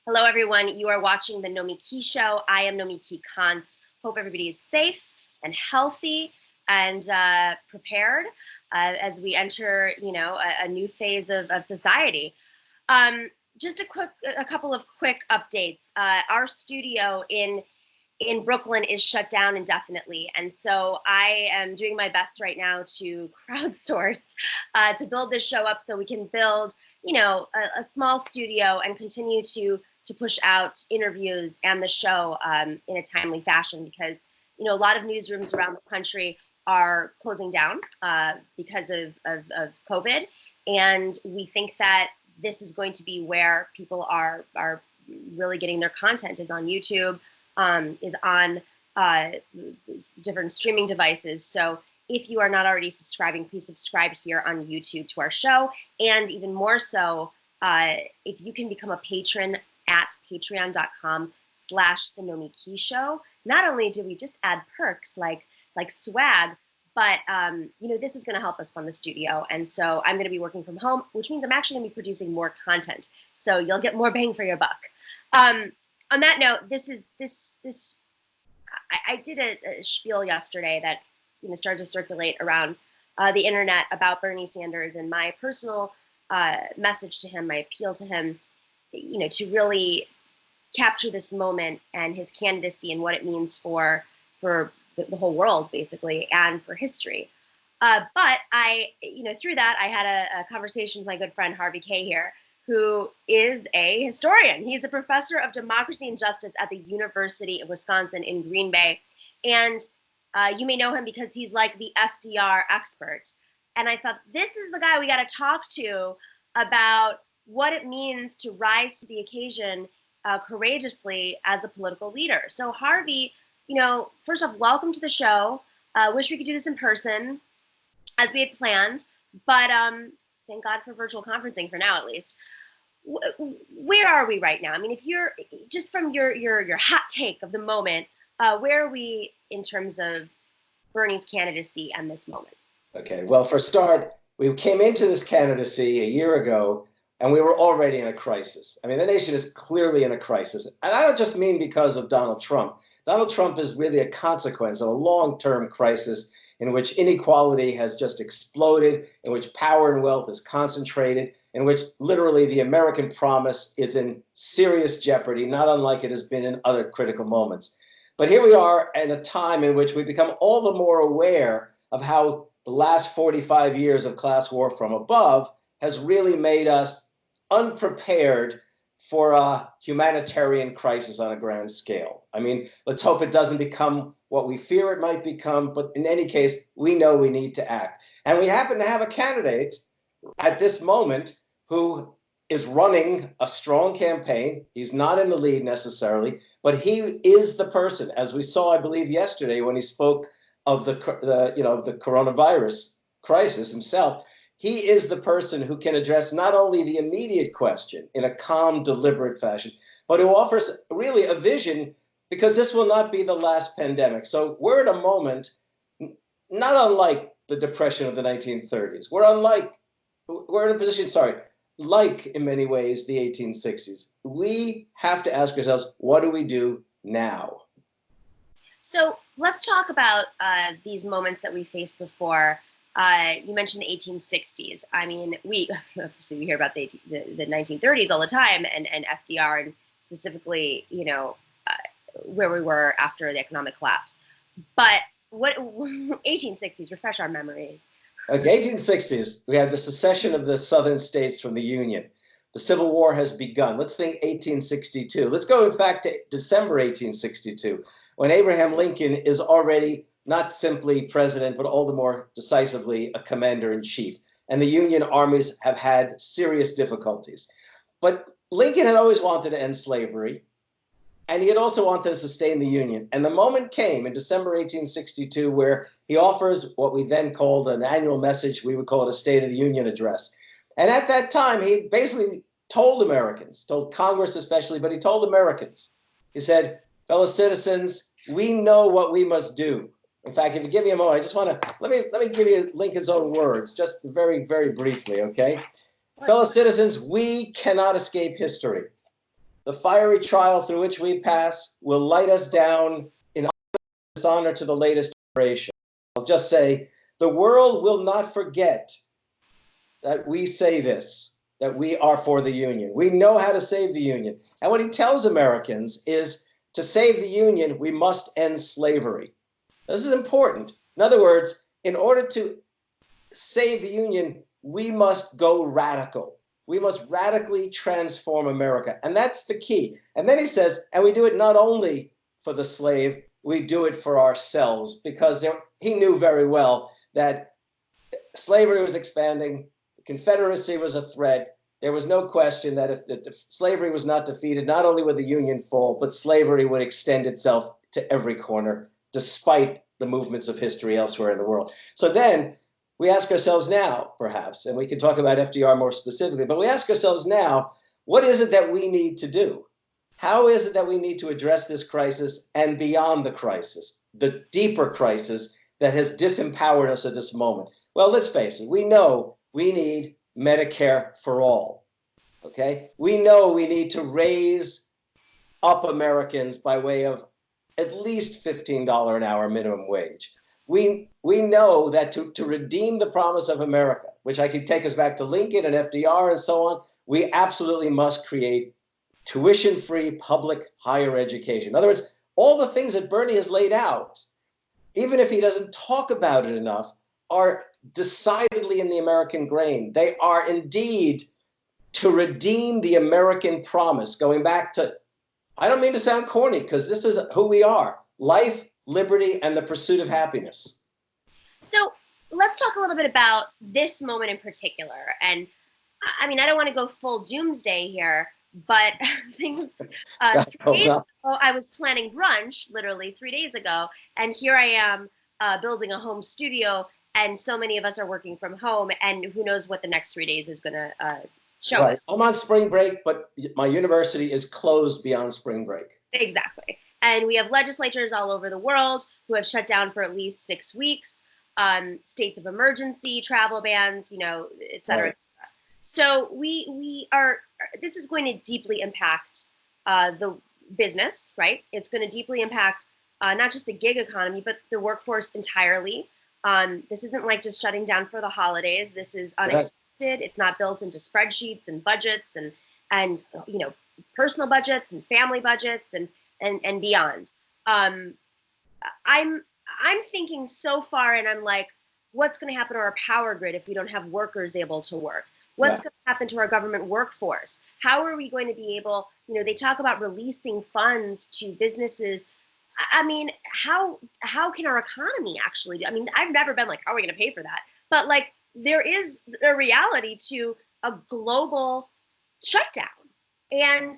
Hello, everyone. You are watching the Nomiki Show. I am Nomiki Konst. Hope everybody is safe and healthy and prepared as we enter, a new phase of society. Just a couple of quick updates. Our studio in Brooklyn is shut down indefinitely, and so I am doing my best right now to crowdsource to build this show up so we can build, a small studio and continue to push out interviews and the show in a timely fashion, because a lot of newsrooms around the country are closing down because of COVID, and we think that this is going to be where people are really getting their content, is on YouTube, is on different streaming devices. So if you are not already subscribing, please subscribe here on YouTube to our show, and even more so, if you can become a patron at patreon.com/The Nomiki Show. Not only do we just add perks like swag, but this is going to help us fund the studio. And so I'm going to be working from home, which means I'm actually going to be producing more content. So you'll get more bang for your buck. On that note, I did a spiel yesterday that started to circulate around the internet about Bernie Sanders, and my personal message to him, my appeal to him, to really capture this moment and his candidacy and what it means for the whole world, basically, and for history. But I, through that, I had a conversation with my good friend Harvey Kaye here, who is a historian. He's a professor of democracy and justice at the University of Wisconsin in Green Bay. And you may know him because he's like the FDR expert. And I thought, this is the guy we got to talk to about what it means to rise to the occasion courageously as a political leader. So Harvey, first off, welcome to the show. Wish we could do this in person as we had planned, but thank God for virtual conferencing for now, at least. Where are we right now? I mean, if you're just from your hot take of the moment, where are we in terms of Bernie's candidacy and this moment? Okay, well, for a start, we came into this candidacy a year ago, and we were already in a crisis. I mean, the nation is clearly in a crisis. And I don't just mean because of Donald Trump. Donald Trump is really a consequence of a long-term crisis in which inequality has just exploded, in which power and wealth is concentrated, in which literally the American promise is in serious jeopardy, not unlike it has been in other critical moments. But here we are in a time in which we become all the more aware of how the last 45 years of class war from above has really made us unprepared for a humanitarian crisis on a grand scale. I mean, let's hope it doesn't become what we fear it might become, but in any case, we know we need to act. And we happen to have a candidate at this moment who is running a strong campaign. He's not in the lead necessarily, but he is the person, as we saw, I believe, yesterday when he spoke of the coronavirus crisis himself. He is the person who can address not only the immediate question in a calm, deliberate fashion, but who offers really a vision, because this will not be the last pandemic. So we're at a moment not unlike the Depression of the 1930s. We're in a position, like in many ways the 1860s. We have to ask ourselves, what do we do now? So let's talk about these moments that we faced before. You mentioned the 1860s. I mean, we hear about the 1930s all the time, and FDR, and specifically, where we were after the economic collapse. But what 1860s? Refresh our memories. Okay, 1860s. We had the secession of the southern states from the Union. The Civil War has begun. Let's think 1862. Let's go, in fact, to December 1862, when Abraham Lincoln is already not simply president, but all the more decisively a commander-in-chief. And the Union armies have had serious difficulties. But Lincoln had always wanted to end slavery, and he had also wanted to sustain the Union. And the moment came in December 1862 where he offers what we then called an annual message. We would call it a State of the Union address. And at that time, he basically told Americans, told Congress especially, but he told Americans, he said, fellow citizens, we know what we must do. In fact, if you give me a moment, I just want to, let me give you Lincoln's own words, just very, very briefly, okay? Fellow citizens, we cannot escape history. The fiery trial through which we pass will light us down in dishonor to the latest generation. I'll just say, the world will not forget that we say this, that we are for the Union. We know how to save the Union. And what he tells Americans is, to save the Union, we must end slavery. This is important. In other words, in order to save the Union, we must go radical. We must radically transform America. And that's the key. And then he says, and we do it not only for the slave, we do it for ourselves, because he knew very well that slavery was expanding, the Confederacy was a threat. There was no question that if slavery was not defeated, not only would the Union fall, but slavery would extend itself to every corner, despite the movements of history elsewhere in the world. So then we ask ourselves now, perhaps, and we can talk about FDR more specifically, but we ask ourselves now, what is it that we need to do? How is it that we need to address this crisis and beyond the crisis, the deeper crisis that has disempowered us at this moment? Well, let's face it, we know we need Medicare for all, okay? We know we need to raise up Americans by way of at least $15 an hour minimum wage. We know that to redeem the promise of America, which I could take us back to Lincoln and FDR and so on, we absolutely must create tuition-free public higher education. In other words, all the things that Bernie has laid out, even if he doesn't talk about it enough, are decidedly in the American grain. They are indeed to redeem the American promise, going back to, I don't mean to sound corny, because this is who we are: life, liberty, and the pursuit of happiness. So let's talk a little bit about this moment in particular. And I mean, I don't want to go full doomsday here, but things, 3 days ago, I was planning brunch, literally 3 days ago, and here I am building a home studio, and so many of us are working from home, and who knows what the next 3 days is going to show us. I'm on spring break, but my university is closed beyond spring break. Exactly. And we have legislatures all over the world who have shut down for at least 6 weeks, states of emergency, travel bans, et cetera. Right. So this is going to deeply impact the business, right? It's going to deeply impact not just the gig economy, but the workforce entirely. This isn't like just shutting down for the holidays. This is unexpected. Right. It's not built into spreadsheets and budgets and personal budgets and family budgets and beyond. I'm thinking so far, and I'm like, what's going to happen to our power grid if we don't have workers able to work? What's going to happen to our government workforce? How are we going to be able, they talk about releasing funds to businesses. I mean, how can our economy actually do? I mean, I've never been like, how are we going to pay for that? But like, there is a reality to a global shutdown. And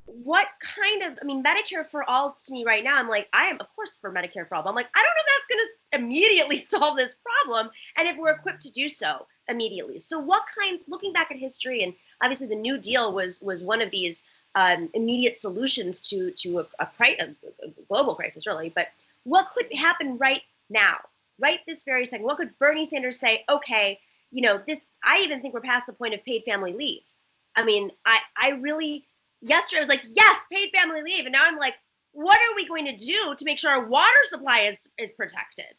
what kind of, Medicare for all to me right now, I'm like, I am, of course, for Medicare for all. But I'm like, I don't know if that's going to immediately solve this problem, and if we're equipped to do so immediately. So what kinds, looking back at history, and obviously the New Deal was one of these immediate solutions to a global crisis, really. But what could happen right now, right this very second? What could Bernie Sanders say, okay, this, I even think we're past the point of paid family leave. I mean, I really, yesterday I was like, yes, paid family leave. And now I'm like, what are we going to do to make sure our water supply is protected?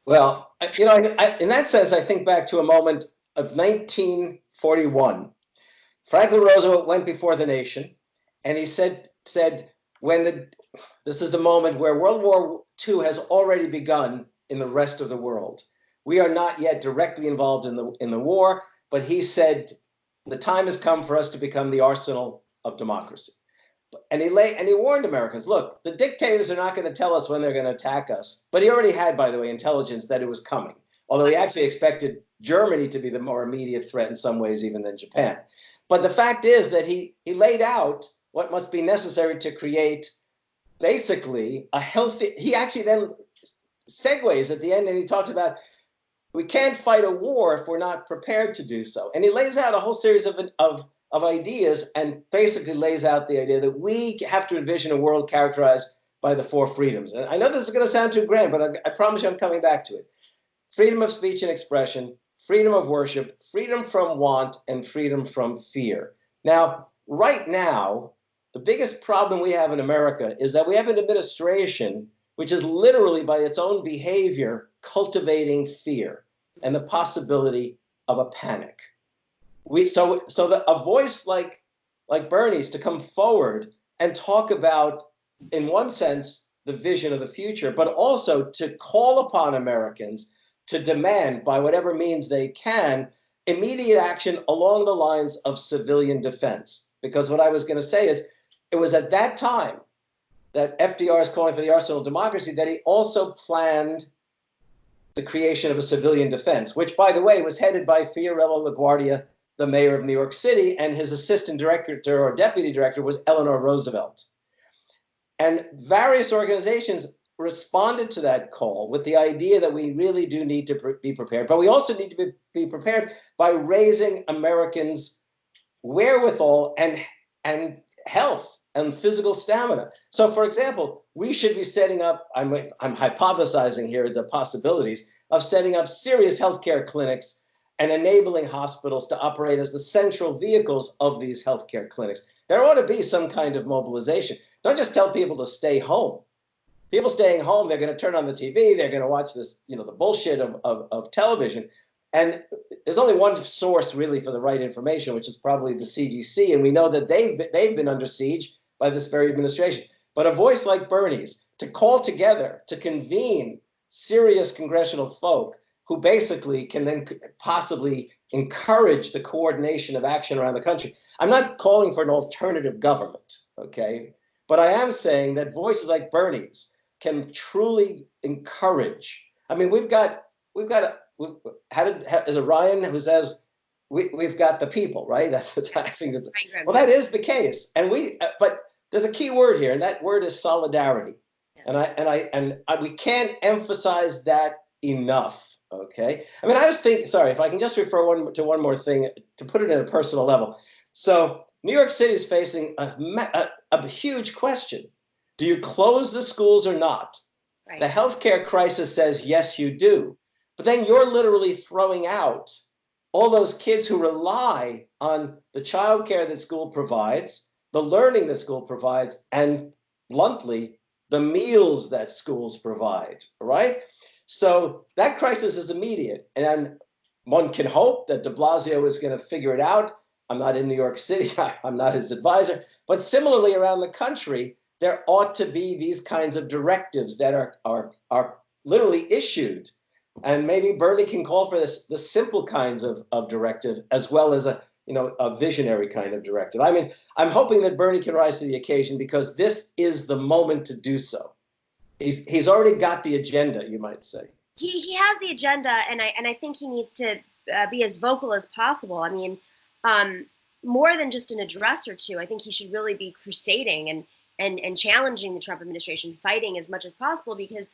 Well, in that sense, I think back to a moment of 1941. Franklin Roosevelt went before the nation, and he said, this is the moment where World War II has already begun in the rest of the world. We are not yet directly involved in the war, but he said, the time has come for us to become the arsenal of democracy. And he warned Americans, look, the dictators are not going to tell us when they're going to attack us. But he already had, by the way, intelligence that it was coming, although he actually expected Germany to be the more immediate threat in some ways even than Japan. But the fact is that he laid out what must be necessary to create basically a healthy, he actually then segues at the end, and he talks about, we can't fight a war if we're not prepared to do so. And he lays out a whole series of ideas, and basically lays out the idea that we have to envision a world characterized by the 4 freedoms. And I know this is going to sound too grand, but I promise you I'm coming back to it. Freedom of speech and expression, freedom of worship, freedom from want, and freedom from fear. Now, right now, the biggest problem we have in America is that we have an administration which is literally, by its own behavior, cultivating fear and the possibility of a panic. A voice like Bernie's to come forward and talk about, in one sense, the vision of the future, but also to call upon Americans to demand, by whatever means they can, immediate action along the lines of civilian defense. Because what I was going to say is, it was at that time that FDR is calling for the arsenal of democracy that he also planned the creation of a civilian defense, which, by the way, was headed by Fiorello LaGuardia, the mayor of New York City, and his assistant director or deputy director was Eleanor Roosevelt. And various organizations responded to that call with the idea that we really do need to be prepared, but we also need to be prepared by raising Americans' wherewithal and health and physical stamina. So, for example, we should be setting up, I'm hypothesizing here the possibilities of setting up serious healthcare clinics and enabling hospitals to operate as the central vehicles of these healthcare clinics. There ought to be some kind of mobilization. Don't just tell people to stay home. People staying home, they're going to turn on the TV, they're going to watch this, the bullshit of television. And there's only one source really for the right information, which is probably the CDC. And we know that they've been under siege by this very administration. But a voice like Bernie's to call together, to convene serious congressional folk who basically can then possibly encourage the coordination of action around the country. I'm not calling for an alternative government, okay? But I am saying that voices like Bernie's can truly encourage. I mean, is it Ryan who says we've got the people, right? That's attacking the. Well, that is the case, and but there's a key word here, and that word is solidarity, yes. and we can't emphasize that enough. Okay, I mean, I just think. Sorry, if I can just refer to one more thing to put it in a personal level. So New York City is facing a huge question. Do you close the schools or not? Right. The healthcare crisis says, yes, you do. But then you're literally throwing out all those kids who rely on the childcare that school provides, the learning that school provides, and bluntly, the meals that schools provide, right? So that crisis is immediate. And one can hope that de Blasio is going to figure it out. I'm not in New York City. I'm not his advisor. But similarly, around the country, there ought to be these kinds of directives that are literally issued. And maybe Bernie can call for the simple kinds of directive as well as a visionary kind of directive. I mean, I'm hoping that Bernie can rise to the occasion because this is the moment to do so. He's already got the agenda, you might say. He has the agenda, and I think he needs to be as vocal as possible. I mean, more than just an address or two. I think he should really be crusading and challenging the Trump administration, fighting as much as possible, because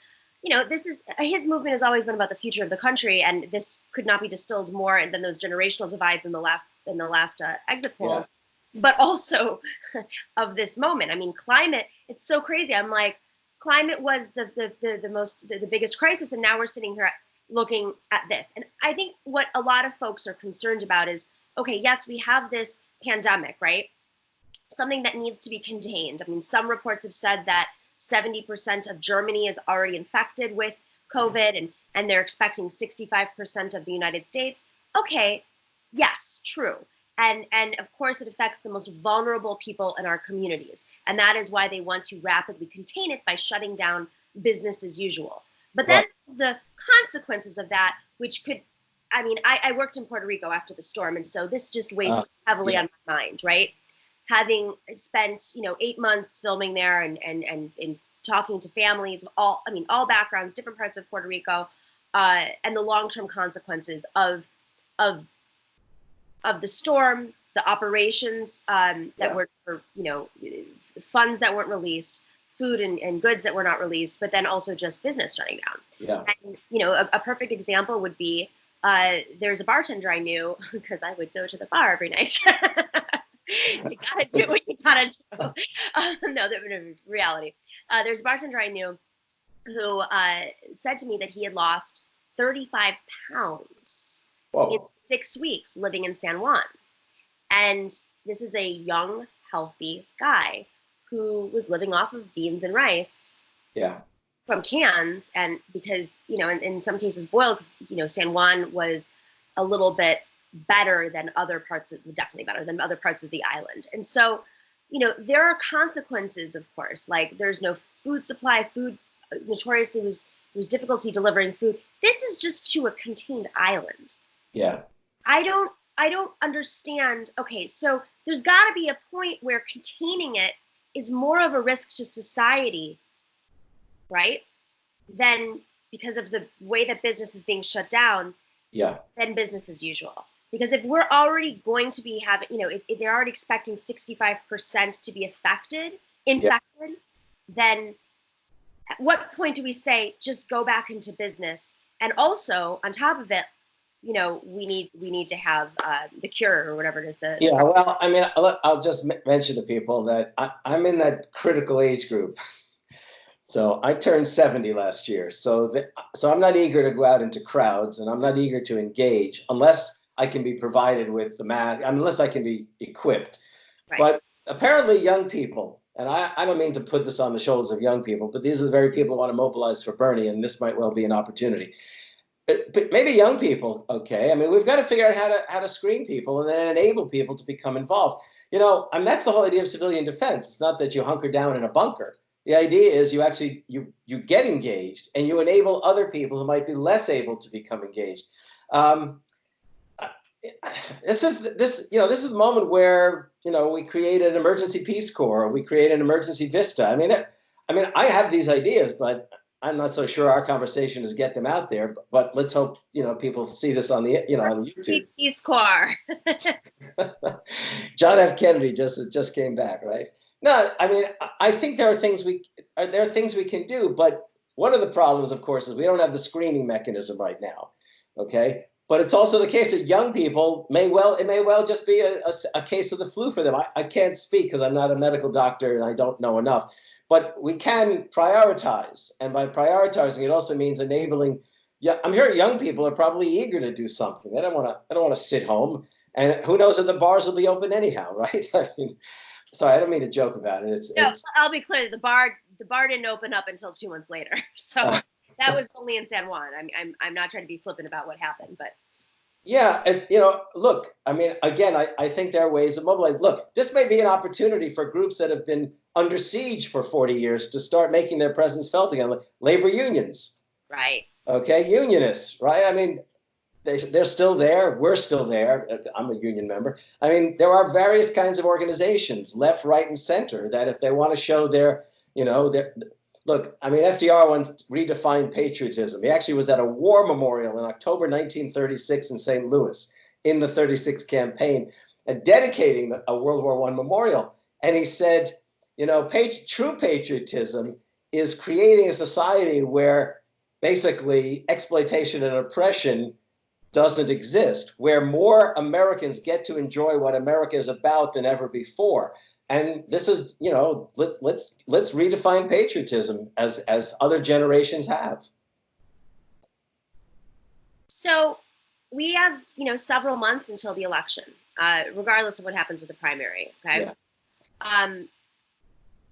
this is his movement has always been about the future of the country, and this could not be distilled more than those generational divides in the last exit polls, yeah. But also of this moment. I mean, climate. It's so crazy. I'm like, climate was the biggest crisis, and now we're sitting here looking at this. And I think what a lot of folks are concerned about is, okay, yes, we have this pandemic, right? Something that needs to be contained. I mean, some reports have said that 70% of Germany is already infected with COVID, and they're expecting 65% of the United States. Okay, yes, true. And of course, it affects the most vulnerable people in our communities. And that is why they want to rapidly contain it by shutting down business as usual. But then the consequences of that, which could, I mean, I worked in Puerto Rico after the storm, and so this just weighs heavily on my mind, right? Having spent 8 months filming there and talking to families of all backgrounds, different parts of Puerto Rico, and the long-term consequences of the storm, the operations that were funds that weren't released, food and goods that were not released, but then also just business shutting down. Yeah. And a perfect example would be there's a bartender I knew, because I would go to the bar every night. You gotta do what you gotta do. No, reality. There's a bartender I knew who said to me that he had lost 35 pounds in 6 weeks living in San Juan. And this is a young, healthy guy who was living off of beans and rice Yeah. from cans. And because, in some cases boiled, because, San Juan was a little bit better than other parts of, definitely better than other parts of the island. And so, there are consequences, of course, like there's no food supply. Food notoriously was difficulty delivering food. This is just to a contained island. Yeah. I don't understand. Okay, so there's got to be a point where containing it is more of a risk to society, right? Than because of the way that business is being shut down. Yeah. Than business as usual. Because if we're already going to be having, if they're already expecting 65% to be infected, Yeah. then at what point do we say just go back into business? And also on top of it, we need to have the cure or whatever it is. Yeah. Well, I mean, I'll just mention to people that I'm in that critical age group. So I turned 70 last year. So I'm not eager to go out into crowds, and I'm not eager to engage unless I can be provided with the mask, unless I can be equipped. Right. But apparently young people, and I don't mean to put this on the shoulders of young people, but these are the very people who want to mobilize for Bernie, and this might well be an opportunity. But maybe young people, okay. I mean, we've got to figure out how to screen people and then enable people to become involved. And that's the whole idea of civilian defense. It's not that you hunker down in a bunker. The idea is you actually you get engaged and you enable other people who might be less able to become engaged. This is the moment where we create an emergency Peace Corps, or we create an emergency Vista. I have these ideas, but I'm not so sure our conversation is get them out there. But let's hope people see this on the on YouTube. Peace Corps. John F. Kennedy just came back, right? No, I mean, I think there are things we can do, but one of the problems, of course, is we don't have the screening mechanism right now. Okay, but it's also the case that young people may well just be a case of the flu for them. I can't speak because I'm not a medical doctor and I don't know enough, but we can prioritize, and by prioritizing, it also means enabling. Yeah, I'm sure young people are probably eager to do something. They don't want to sit home, and who knows if the bars will be open anyhow, right? I mean, sorry, I don't mean to joke about it. I'll be clear. The bar didn't open up until 2 months later. So that was only in San Juan. I'm not trying to be flippant about what happened, but yeah, look. I mean, again, I think there are ways to mobilize. Look, this may be an opportunity for groups that have been under siege for 40 years to start making their presence felt again. Like labor unions, right? Okay, unionists, right? I mean, they're still there. We're still there. I'm a union member. I mean, there are various kinds of organizations, left, right, and center, that if they want to show their look, I mean, FDR once redefined patriotism. He actually was at a war memorial in October 1936 in St. Louis in the 36 campaign and dedicating a World War I memorial. And he said, true patriotism is creating a society where basically exploitation and oppression doesn't exist, where more Americans get to enjoy what America is about than ever before. And this is, let's redefine patriotism as other generations have. So we have, several months until the election, regardless of what happens with the primary. Okay. Yeah.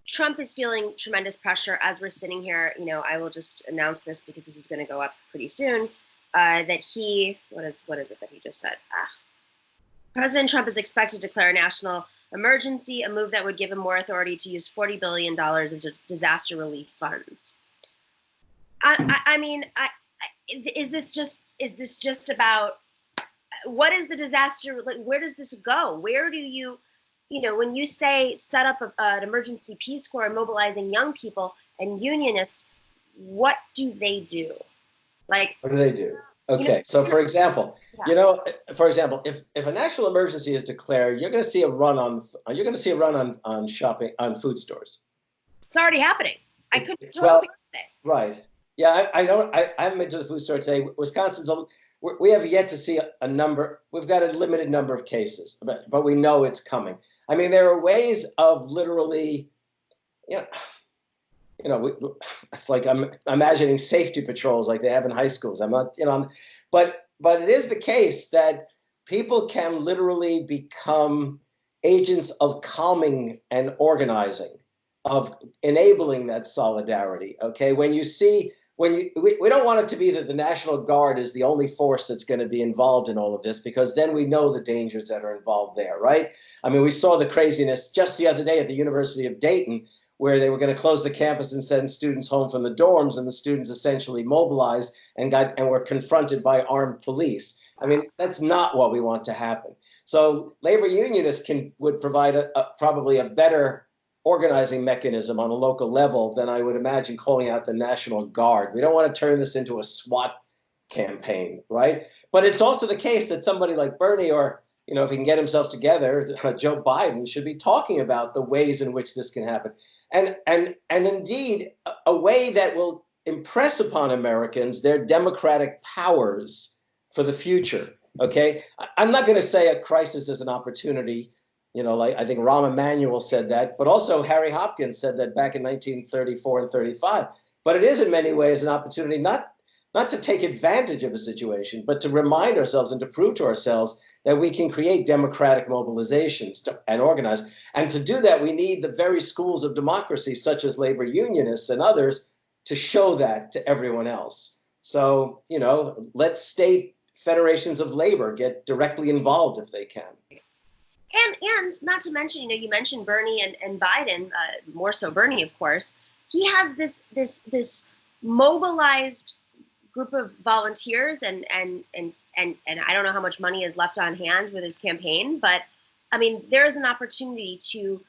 Trump is feeling tremendous pressure as we're sitting here. I will just announce this because this is going to go up pretty soon. That what is it that he just said? President Trump is expected to declare a national emergency, a move that would give him more authority to use $40 billion of disaster relief funds. Is this just about what is the disaster? Like, where does this go? Where do you, when you say set up an emergency Peace Corps and mobilizing young people and unionists, what do they do? Like, what do they do? Okay, so for example, if a national emergency is declared, you're going to see a run on shopping, on food stores. It's already happening. I couldn't today. Right. Yeah, I know. I haven't been to the food store today. Wisconsin's we have yet to see a number. We've got a limited number of cases, but we know it's coming. I mean, there are ways of literally, it's like I'm imagining safety patrols like they have in high schools. I'm not, but it is the case that people can literally become agents of calming and organizing, of enabling that solidarity. Okay, when you see, we don't want it to be that the National Guard is the only force that's going to be involved in all of this, because then we know the dangers that are involved there, right? I mean, we saw the craziness just the other day at the University of Dayton, where they were going to close the campus and send students home from the dorms, and the students essentially mobilized and were confronted by armed police. I mean, that's not what we want to happen. So labor unionists would provide probably a better organizing mechanism on a local level than I would imagine calling out the National Guard. We don't want to turn this into a SWAT campaign, right? But it's also the case that somebody like Bernie, or if he can get himself together, Joe Biden should be talking about the ways in which this can happen. And indeed, a way that will impress upon Americans their democratic powers for the future. Okay, I'm not going to say a crisis is an opportunity. Like I think Rahm Emanuel said that, but also Harry Hopkins said that back in 1934 and 35. But it is in many ways an opportunity not to take advantage of a situation, but to remind ourselves and to prove to ourselves that we can create democratic mobilizations and organize. And to do that, we need the very schools of democracy, such as labor unionists and others, to show that to everyone else. So, let state federations of labor get directly involved if they can. And not to mention, you mentioned Bernie and Biden, more so Bernie, of course. He has this mobilized group of volunteers, and I don't know how much money is left on hand with his campaign, but I mean, there is an opportunity to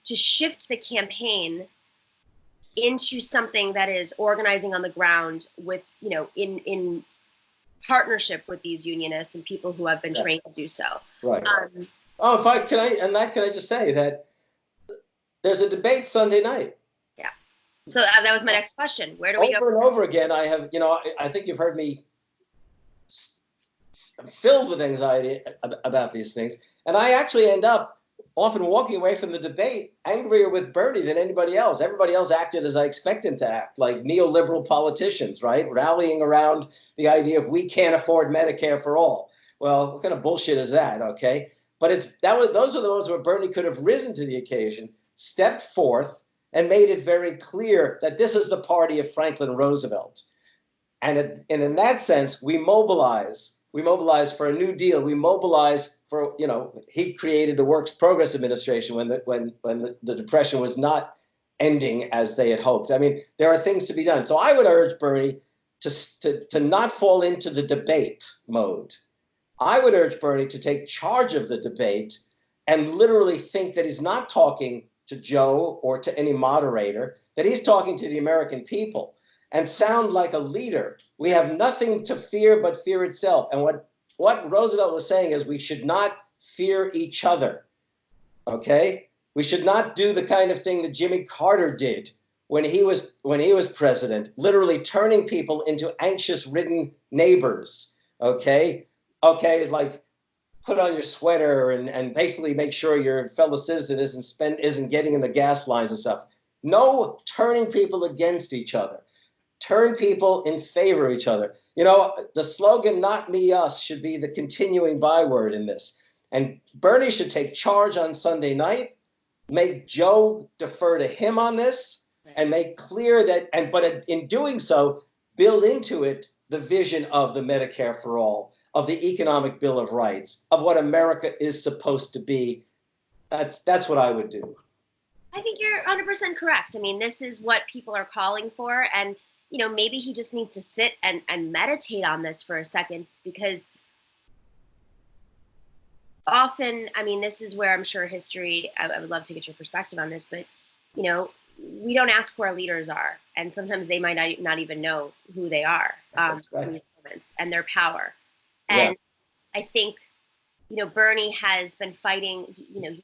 shift the campaign into something that is organizing on the ground with, in partnership with these unionists and people who have been trained to do so. Right. Can I just say that there's a debate Sunday night. Yeah. So that was my next question. Where do we go? Over and over again, I have, I think you've heard me. I'm filled with anxiety about these things, and I actually end up often walking away from the debate angrier with Bernie than anybody else. Everybody else acted as I expect them to act, like neoliberal politicians, right? Rallying around the idea of we can't afford Medicare for all. Well, what kind of bullshit is that? Okay. But those are the ones where Bernie could have risen to the occasion, stepped forth, and made it very clear that this is the party of Franklin Roosevelt. And in that sense, we mobilize. We mobilize for a New Deal. We mobilize for, he created the Works Progress Administration when the Depression was not ending as they had hoped. I mean, there are things to be done. So I would urge Bernie to not fall into the debate mode. I would urge Bernie to take charge of the debate and literally think that he's not talking to Joe or to any moderator, that he's talking to the American people, and sound like a leader. We have nothing to fear but fear itself. And what Roosevelt was saying is we should not fear each other. Okay? We should not do the kind of thing that Jimmy Carter did when he was president, literally turning people into anxious-ridden neighbors. Okay, like put on your sweater and basically make sure your fellow citizen isn't getting in the gas lines and stuff. No, turning people against each other. Turn people in favor of each other. The slogan, not me, us, should be the continuing byword in this. And Bernie should take charge on Sunday night, make Joe defer to him on this, and make clear but in doing so, build into it the vision of the Medicare for all, of the Economic Bill of Rights, of what America is supposed to be. That's what I would do. I think you're 100% correct. I mean, this is what people are calling for, and maybe he just needs to sit and meditate on this for a second, because often, I mean, this is where I'm sure history, I would love to get your perspective on this, but, we don't ask who our leaders are. And sometimes they might not even know who they are in these moments and their power. And I think, Bernie has been fighting, he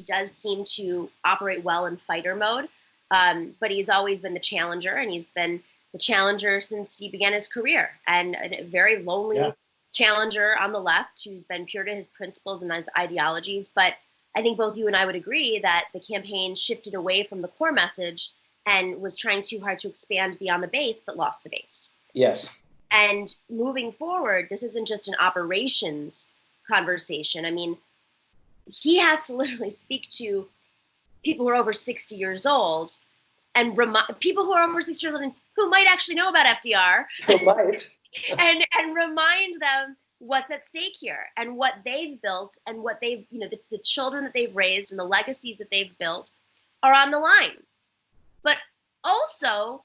does seem to operate well in fighter mode, but he's always been the challenger, and he's been the challenger since he began his career, and a very lonely challenger on the left who's been pure to his principles and his ideologies. But I think both you and I would agree that the campaign shifted away from the core message and was trying too hard to expand beyond the base, but lost the base. Yes. And moving forward, this isn't just an operations conversation. I mean, he has to literally speak to people who are over 60 years old and people who are over 60 years old and who might actually know about FDR and remind them what's at stake here and what they've built and what they've, the children that they've raised and the legacies that they've built are on the line. But also,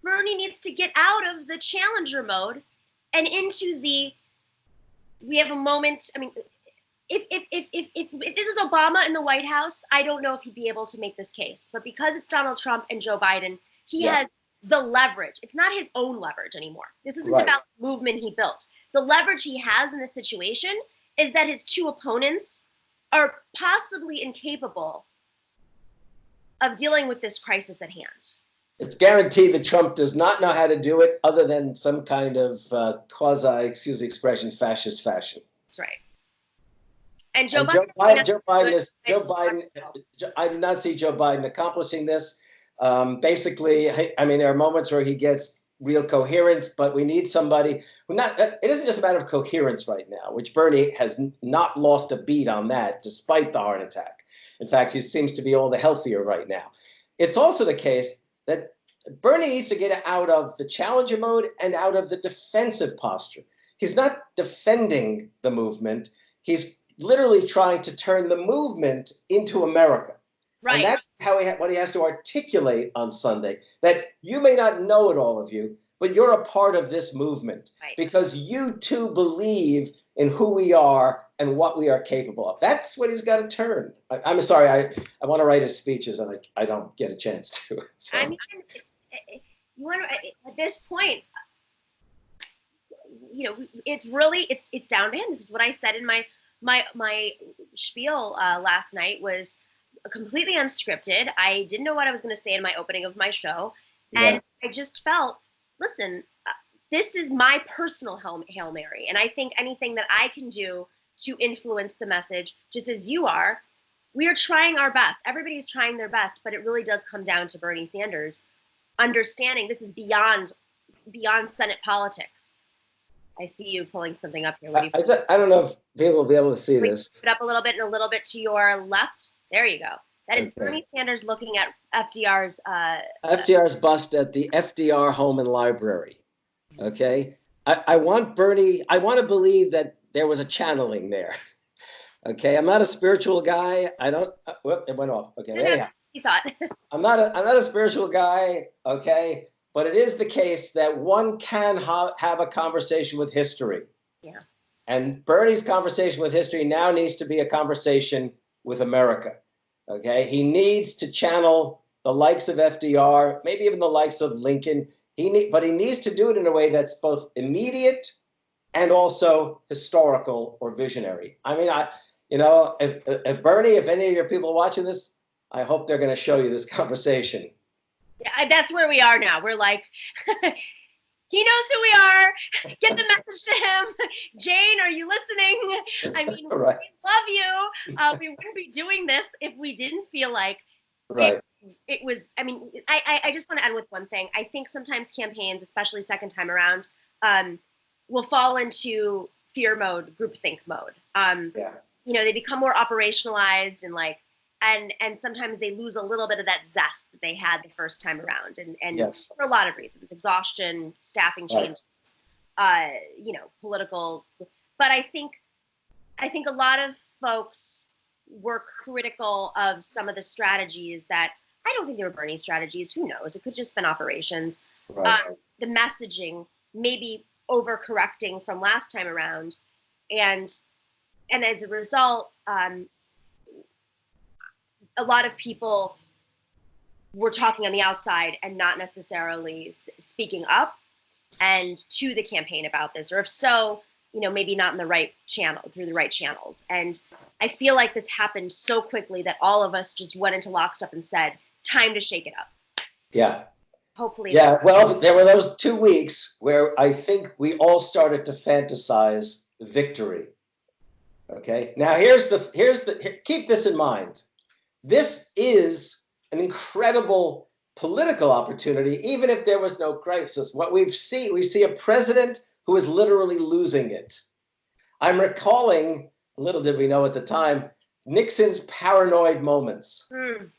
Bernie needs to get out of the challenger mode and into we have a moment. I mean, if this was Obama in the White House, I don't know if he'd be able to make this case. But because it's Donald Trump and Joe Biden, he has the leverage. It's not his own leverage anymore. This isn't about the movement he built. The leverage he has in this situation is that his two opponents are possibly incapable of dealing with this crisis at hand. It's guaranteed that Trump does not know how to do it other than some kind of excuse the expression, fascist fashion. That's right. And Joe Biden, I do not see Joe Biden accomplishing this. Basically, I mean, there are moments where he gets real coherence, but we need somebody it isn't just a matter of coherence right now, which Bernie has not lost a beat on that, despite the heart attack. In fact, he seems to be all the healthier right now. It's also the case that Bernie needs to get out of the challenger mode and out of the defensive posture. He's not defending the movement. He's literally trying to turn the movement into America. Right. And that's what he has to articulate on Sunday, that you may not know it, all of you, but you're a part of this movement because you too believe in who we are and what we are capable of. That's what he's got to turn. I'm sorry, I want to write his speeches and I don't get a chance to. So. I mean, at this point, it's really, it's down to him. This is what I said in my spiel last night was completely unscripted. I didn't know what I was going to say in my opening of my show. And I just felt, listen, this is my personal Hail Mary. And I think anything that I can do to influence the message, just as you are, we are trying our best. Everybody's trying their best, but it really does come down to Bernie Sanders understanding this is beyond Senate politics. I see you pulling something up here. What do you I don't know if people will be able to see this. Put it up a little bit and a little bit to your left. There you go. That is Bernie Sanders looking at FDR's bust at the FDR Home and Library. Okay, I want Bernie. I want to believe that there was a channeling there. Okay, I'm not a spiritual guy. I don't. It went off. Okay, anyhow, he saw it. I'm not a spiritual guy. Okay, but it is the case that one can have a conversation with history. Yeah. And Bernie's conversation with history now needs to be a conversation with America. Okay, he needs to channel the likes of FDR, maybe even the likes of Lincoln. But he needs to do it in a way that's both immediate and also historical or visionary. I mean, if Bernie, if any of your people watching this, I hope they're going to show you this conversation. Yeah, that's where we are now. We're like, he knows who we are. Get the message to him. Jane, are you listening? I mean, we love you. We wouldn't be doing this if we didn't feel like it was. I mean, I just want to end with one thing. I think sometimes campaigns, especially second time around, will fall into fear mode, groupthink mode. They become more operationalized and sometimes they lose a little bit of that zest that they had the first time around, and for a lot of reasons, exhaustion, staffing changes, political. But I think a lot of folks were critical of some of the strategies that I don't think they were Bernie strategies. Who knows? It could just been operations. The messaging maybe overcorrecting from last time around, and as a result, a lot of people were talking on the outside and not necessarily speaking up and to the campaign about this, or if so, maybe not in the right channel, through the right channels. And I feel like this happened so quickly that all of us just went into lockstep and said, time to shake it up. Yeah. Hopefully. Yeah. Well, there were those 2 weeks where I think we all started to fantasize victory. Okay. Now keep this in mind. This is an incredible political opportunity, even if there was no crisis. What we see a president who is literally losing it. I'm recalling, little did we know at the time, Nixon's paranoid moments. Mm.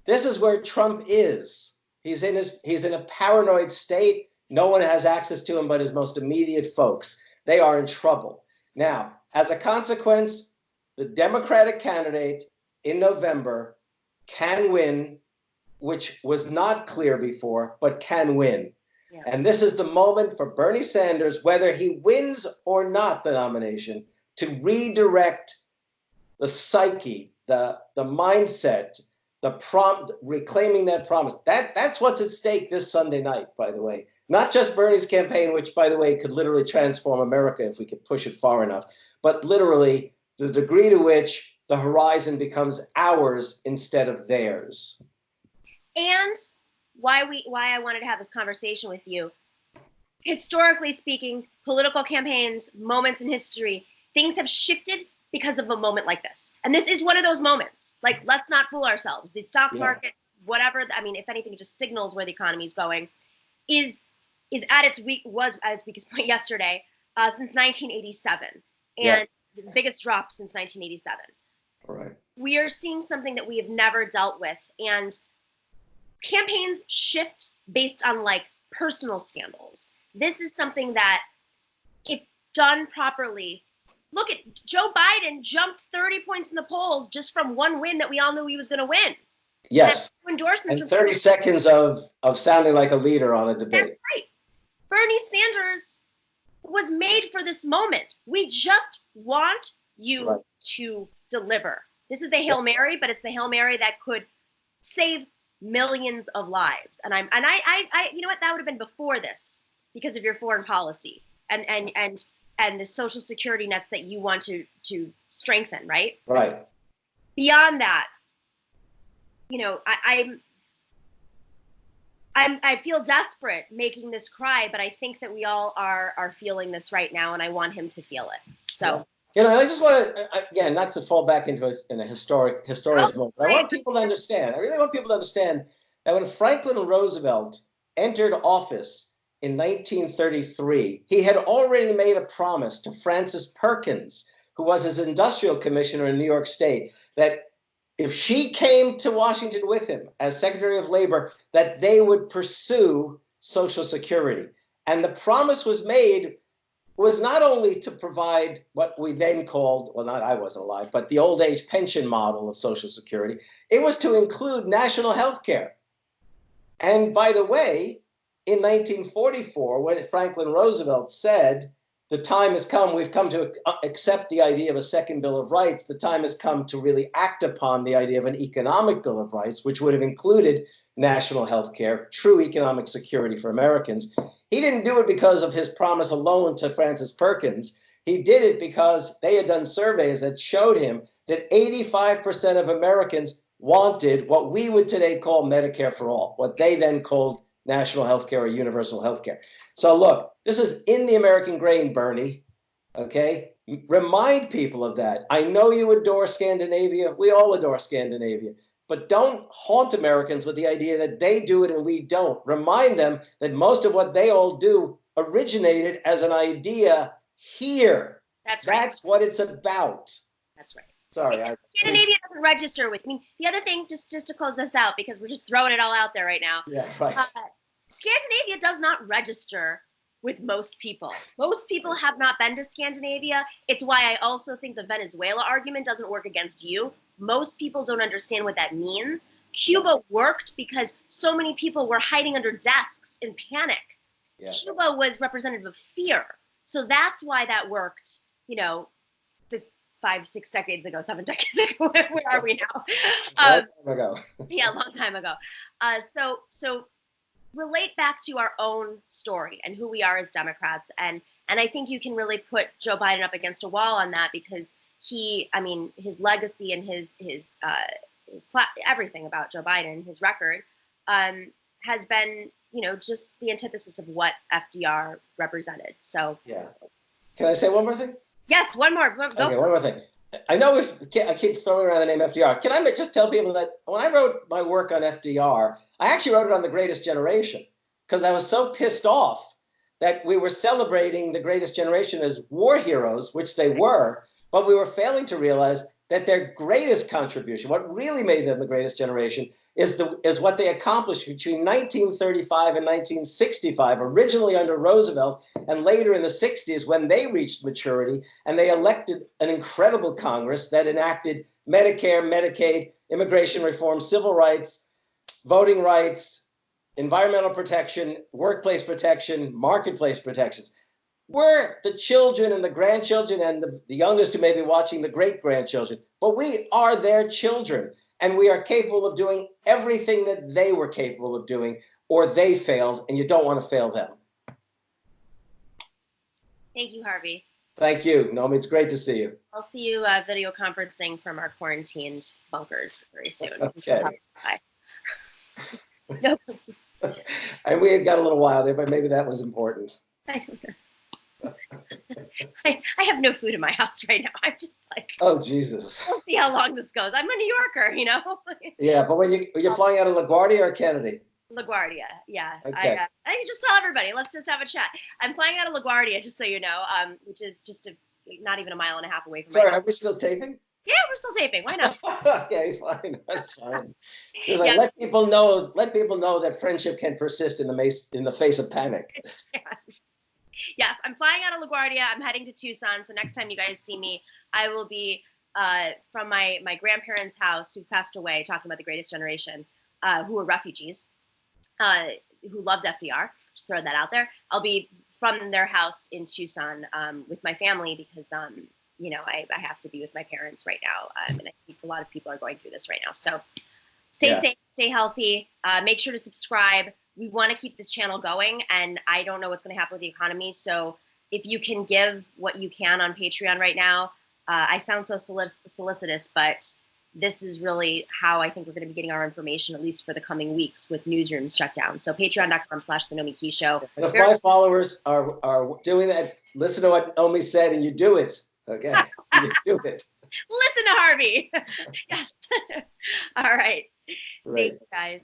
This is where Trump is. He's in a paranoid state. No one has access to him but his most immediate folks. They are in trouble. Now, as a consequence, the Democratic candidate in November can win, which was not clear before, but can win. Yeah. And this is the moment for Bernie Sanders, whether he wins or not the nomination, to redirect the psyche, the mindset, reclaiming that promise. That's what's at stake this Sunday night, by the way. Not just Bernie's campaign, which, by the way, could literally transform America if we could push it far enough, but literally the degree to which the horizon becomes ours instead of theirs. And why I wanted to have this conversation with you. Historically speaking, political campaigns, moments in history, things have shifted because of a moment like this. And this is one of those moments. Like, let's not fool ourselves. The stock market, whatever, I mean, if anything, it just signals where the economy is going, was at its weakest point yesterday since 1987. And the biggest drop since 1987. Right. We are seeing something that we have never dealt with. And campaigns shift based on like personal scandals. This is something that, if done properly, look at Joe Biden jumped 30 points in the polls just from one win that we all knew he was going to win. Yes. Endorsements and 30 seconds of sounding like a leader on a debate. That's right. Bernie Sanders was made for this moment. We just want you to deliver. This is the Hail Mary, but it's the Hail Mary that could save millions of lives. And I you know what, that would have been before this because of your foreign policy and the social security nets that you want to strengthen, right? Right. Beyond that, you know, I feel desperate making this cry, but I think that we all are feeling this right now, and I want him to feel it. So, you know, I just want to, again, not to fall back into a historian's moment, but I want people to understand, I really want people to understand that when Franklin Roosevelt entered office in 1933, he had already made a promise to Frances Perkins, who was his industrial commissioner in New York State, that if she came to Washington with him as Secretary of Labor, that they would pursue Social Security. And the promise was made was not only to provide what we then called, well, not I wasn't alive, but the old age pension model of Social Security. It was to include national health care. And by the way, in 1944, when Franklin Roosevelt said, the time has come, we've come to accept the idea of a second Bill of Rights, the time has come to really act upon the idea of an economic Bill of Rights, which would have included national health care, true economic security for Americans. He didn't do it because of his promise alone to Frances Perkins. He did it because they had done surveys that showed him that 85% of Americans wanted what we would today call Medicare for all, what they then called national health care or universal health care. So look, this is in the American grain, Bernie, okay? Remind people of that. I know you adore Scandinavia. We all adore Scandinavia. But don't haunt Americans with the idea that they do it and we don't. Remind them that most of what they all do originated as an idea here. That's right. That's what it's about. That's right. Sorry. Scandinavia doesn't register with me. The other thing, just to close this out, because we're just throwing it all out there right now. Yeah, right. Scandinavia does not register with most people. Most people have not been to Scandinavia. It's why I also think the Venezuela argument doesn't work against you. Most people don't understand what that means. Cuba worked because so many people were hiding under desks in panic. Yeah. Cuba was representative of fear. So that's why that worked, you know, 5, 6 decades ago, 7 decades ago. Where are we now? Long time ago. Yeah, a long time ago. So relate back to our own story and who we are as Democrats. And I think you can really put Joe Biden up against a wall on that because his legacy and his everything about Joe Biden, his record, has been, you know, just the antithesis of what FDR represented. So yeah. Can I say one more thing? Yes, one more. Go. Okay, one more thing. I know I keep throwing around the name FDR. Can I just tell people that when I wrote my work on FDR, I actually wrote it on The Greatest Generation because I was so pissed off that we were celebrating the greatest generation as war heroes, which they were, but we were failing to realize that their greatest contribution, what really made them the greatest generation, is what they accomplished between 1935 and 1965, originally under Roosevelt, and later in the 60s when they reached maturity, and they elected an incredible Congress that enacted Medicare, Medicaid, immigration reform, civil rights, voting rights, environmental protection, workplace protection, marketplace protections. We're the children and the grandchildren and the youngest who may be watching, the great-grandchildren, but we are their children, and we are capable of doing everything that they were capable of doing, or they failed, and you don't want to fail them. Thank you, Harvey. Thank you, Nomi. It's great to see you. I'll see you video conferencing from our quarantined bunkers very soon. Okay. Bye. No. And we had got a little while there, but maybe that was important. I have no food in my house right now. I'm just like, oh Jesus. We'll see how long this goes. I'm a New Yorker, you know. Yeah, but when you're flying out of LaGuardia or Kennedy? LaGuardia, yeah. Okay. I just tell everybody, let's just have a chat. I'm flying out of LaGuardia, just so you know, which is just not even a mile and a half away from. Sorry, are we still taping? Yeah, we're still taping. Why not? Okay, fine. That's fine. Yeah. Like, let people know that friendship can persist in the face of panic. Yeah. Yes, I'm flying out of LaGuardia. I'm heading to Tucson. So next time you guys see me, I will be from my grandparents' house who passed away, talking about the greatest generation, who were refugees, who loved FDR. Just throw that out there. I'll be from their house in Tucson with my family because, you know, I have to be with my parents right now. And I think a lot of people are going through this right now. So stay safe, stay healthy. Make sure to subscribe. We want to keep this channel going, and I don't know what's going to happen with the economy. So if you can give what you can on Patreon right now, I sound so solicitous, but this is really how I think we're going to be getting our information, at least for the coming weeks, with newsrooms shut down. So patreon.com/The Nomiki Show. And if my followers are doing that, listen to what Nomi said, and you do it. Okay, you do it. Listen to Harvey. Yes. All right. Great. Thank you, guys.